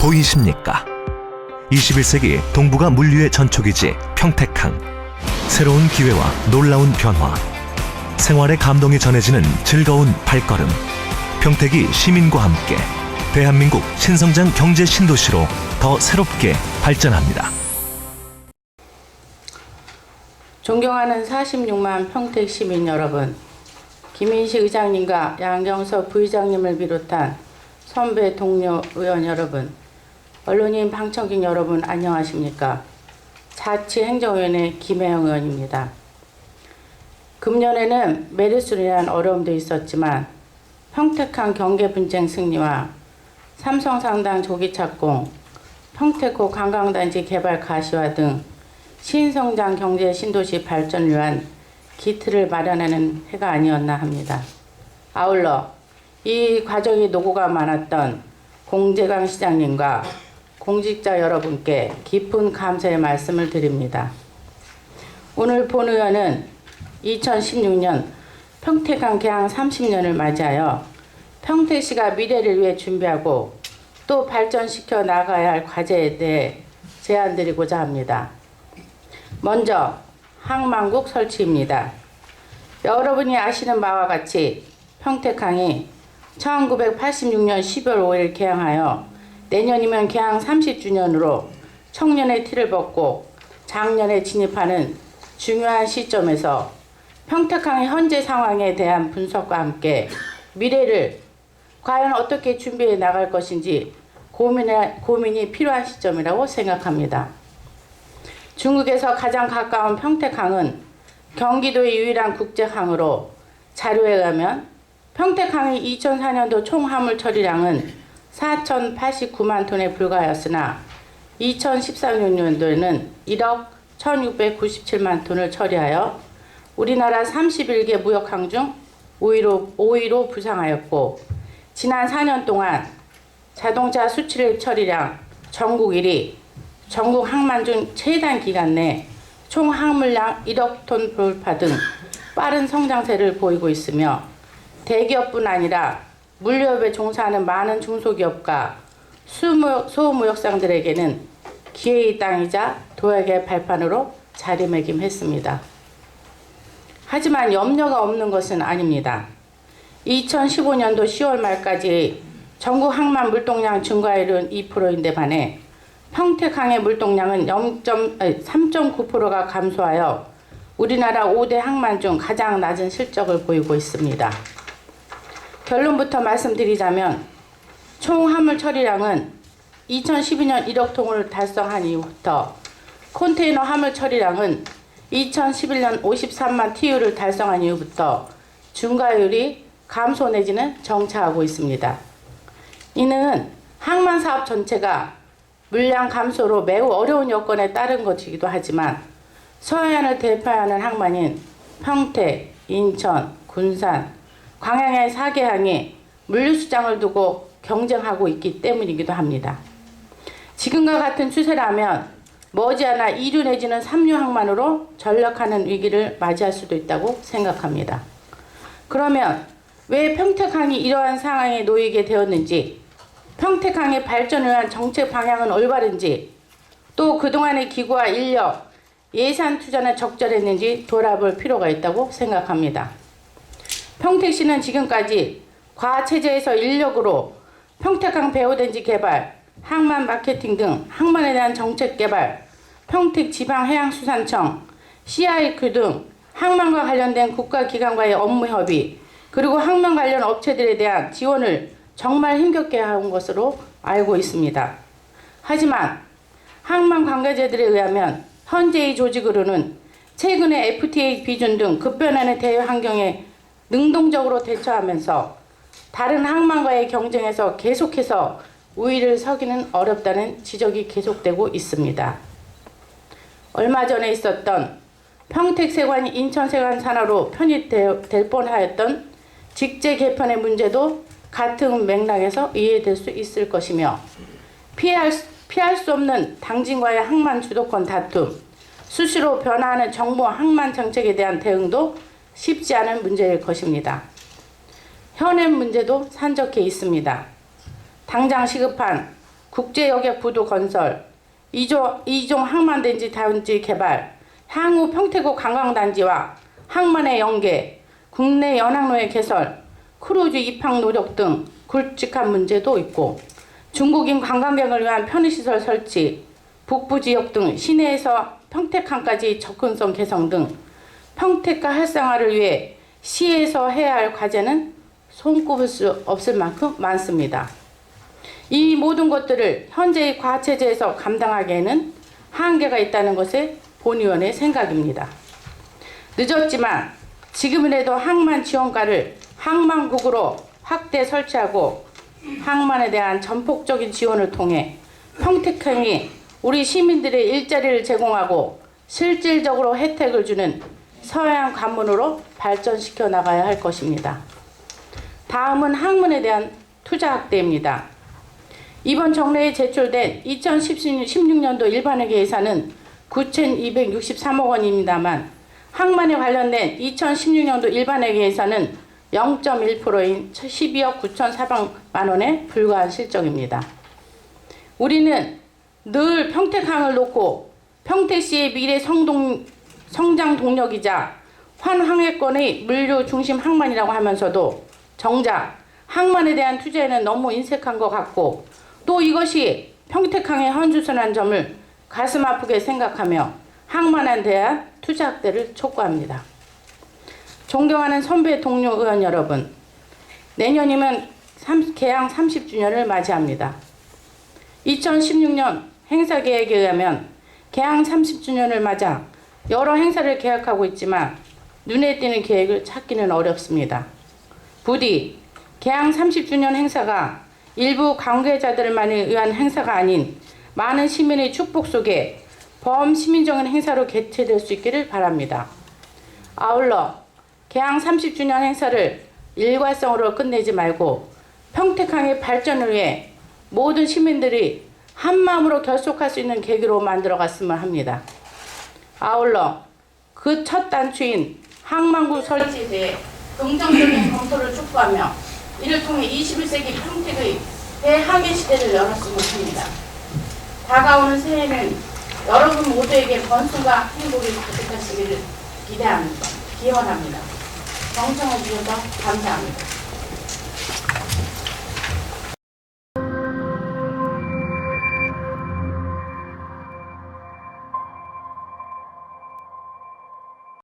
보이십니까? 21세기 동북아 물류의 전초기지 평택항. 새로운 기회와 놀라운 변화. 생활의 감동이 전해지는 즐거운 발걸음. 평택이 시민과 함께 대한민국 신성장 경제 신도시로 더 새롭게 발전합니다. 존경하는 46만 평택 시민 여러분, 김인식 의장님과 양경석 부의장님을 비롯한 선배 동료 의원 여러분, 언론인 방청객 여러분 안녕하십니까? 자치행정위원회 김혜영 의원입니다. 금년에는 메르스로 인한 어려움도 있었지만 평택항 경계 분쟁 승리와 삼성상당 조기 착공, 평택호 관광단지 개발 가시화 등 신성장 경제 신도시 발전을 위한 기틀을 마련하는 해가 아니었나 합니다. 아울러 이 과정이 노고가 많았던 공재강 시장님과 공직자 여러분께 깊은 감사의 말씀을 드립니다. 오늘 본 의원은 2016년 평택항 개항 30년을 맞이하여 평택시가 미래를 위해 준비하고 또 발전시켜 나가야 할 과제에 대해 제안드리고자 합니다. 먼저 항만국 설치입니다. 여러분이 아시는 바와 같이 평택항이 1986년 12월 5일 개항하여 내년이면 개항 30주년으로 청년의 티를 벗고 장년에 진입하는 중요한 시점에서 평택항의 현재 상황에 대한 분석과 함께 미래를 과연 어떻게 준비해 나갈 것인지 고민이 필요한 시점이라고 생각합니다. 중국에서 가장 가까운 평택항은 경기도의 유일한 국제항으로 자료에 의하면 평택항의 2004년도 총 화물 처리량은 4,089만 톤에 불과하였으나 2013년도에는 1억 1,697만 톤을 처리하여 우리나라 31개 무역항 중 5위로 부상하였고, 지난 4년 동안 자동차 수출입 처리량 전국 1위, 전국 항만 중 최단 기간 내 총 항물량 1억 톤 돌파 등 빠른 성장세를 보이고 있으며, 대기업뿐 아니라 물류업에 종사하는 많은 중소기업과 소무역상들에게는 기회의 땅이자 도약의 발판으로 자리매김했습니다. 하지만 염려가 없는 것은 아닙니다. 2015년도 10월 말까지 전국 항만 물동량 증가율은 2%인데 반해 평택항의 물동량은 3.9%가 감소하여 우리나라 5대 항만 중 가장 낮은 실적을 보이고 있습니다. 결론부터 말씀드리자면 총 화물 처리량은 2012년 1억 톤을 달성한 이후부터 컨테이너 화물 처리량은 2011년 53만 TU를 달성한 이후부터 증가율이 감소 내지는 정체하고 있습니다. 이는 항만 사업 전체가 물량 감소로 매우 어려운 여건에 따른 것이기도 하지만 서해안을 대표하는 항만인 평택, 인천, 군산, 광양의 4개 항이 물류수장을 두고 경쟁하고 있기 때문이기도 합니다. 지금과 같은 추세라면 머지않아 2류 내지는 3류 항만으로 전락하는 위기를 맞이할 수도 있다고 생각합니다. 그러면 왜 평택항이 이러한 상황에 놓이게 되었는지, 평택항의 발전을 위한 정책 방향은 올바른지, 또 그동안의 기구와 인력, 예산 투자는 적절했는지 돌아볼 필요가 있다고 생각합니다. 평택시는 지금까지 과체제에서 인력으로 평택항 배후den지 개발, 항만 마케팅 등 항만에 대한 정책 개발, 평택지방해양수산청, CIQ 등 항만과 관련된 국가기관과의 업무 협의, 그리고 항만 관련 업체들에 대한 지원을 정말 힘겹게 한 것으로 알고 있습니다. 하지만 항만 관계자들에 의하면 현재의 조직으로는 최근의 FTA 비준 등 급변하는 대외 환경에 능동적으로 대처하면서 다른 항만과의 경쟁에서 계속해서 우위를 서기는 어렵다는 지적이 계속되고 있습니다. 얼마 전에 있었던 평택세관이 인천세관 산하로 편입될 뻔하였던 직제 개편의 문제도 같은 맥락에서 이해될 수 있을 것이며, 피할 수 없는 당진과의 항만 주도권 다툼, 수시로 변화하는 정부 항만 정책에 대한 대응도 쉽지 않은 문제일 것입니다. 현행 문제도 산적해 있습니다. 당장 시급한 국제여객부도 건설, 이종 항만단지 단지 개발, 향후 평택호 관광단지와 항만의 연계, 국내 연항로의 개설, 크루즈 입항 노력 등 굵직한 문제도 있고, 중국인 관광객을 위한 편의시설 설치, 북부 지역 등 시내에서 평택항까지 접근성 개선 등 평택과 활성화를 위해 시에서 해야 할 과제는 손꼽을 수 없을 만큼 많습니다. 이 모든 것들을 현재의 과체제에서 감당하기에는 한계가 있다는 것이 본의원의 생각입니다. 늦었지만 지금이라도 항만 지원가를 항만국으로 확대 설치하고 항만에 대한 전폭적인 지원을 통해 평택항이 우리 시민들의 일자리를 제공하고 실질적으로 혜택을 주는 서해안 관문으로 발전시켜 나가야 할 것입니다. 다음은 항만에 대한 투자 확대입니다. 이번 정례에 제출된 2016년도 일반회계 예산은 9,263억 원입니다만 항만에 관련된 2016년도 일반회계 예산은 0.1%인 12억 9,400만 원에 불과한 실정입니다. 우리는 늘 평택항을 놓고 평택시의 미래 성장 동력이자 환항해권의 물류 중심 항만이라고 하면서도 정작 항만에 대한 투자에는 너무 인색한 것 같고 또 이것이 평택항의 헌주선한 점을 가슴 아프게 생각하며 항만에 대한 투자 확대를 촉구합니다. 존경하는 선배 동료 의원 여러분, 내년이면 개항 30주년을 맞이합니다. 2016년 행사 계획에 의하면 개항 30주년을 맞아 여러 행사를 계획하고 있지만 눈에 띄는 계획을 찾기는 어렵습니다. 부디 개항 30주년 행사가 일부 관계자들만에 의한 행사가 아닌 많은 시민의 축복 속에 범시민적인 행사로 개최될 수 있기를 바랍니다. 아울러 개항 30주년 행사를 일괄성으로 끝내지 말고 평택항의 발전을 위해 모든 시민들이 한마음으로 결속할 수 있는 계기로 만들어갔으면 합니다. 아울러 그 첫 단추인 항만구 설치에 대해 긍정적인 검토를 촉구하며 이를 통해 21세기 평택의 대항해 시대를 열었으면 합니다. 다가오는 새해는 여러분 모두에게 번수가 행복이 가득하시기를 기원합니다. 경청해 주셔서 감사합니다.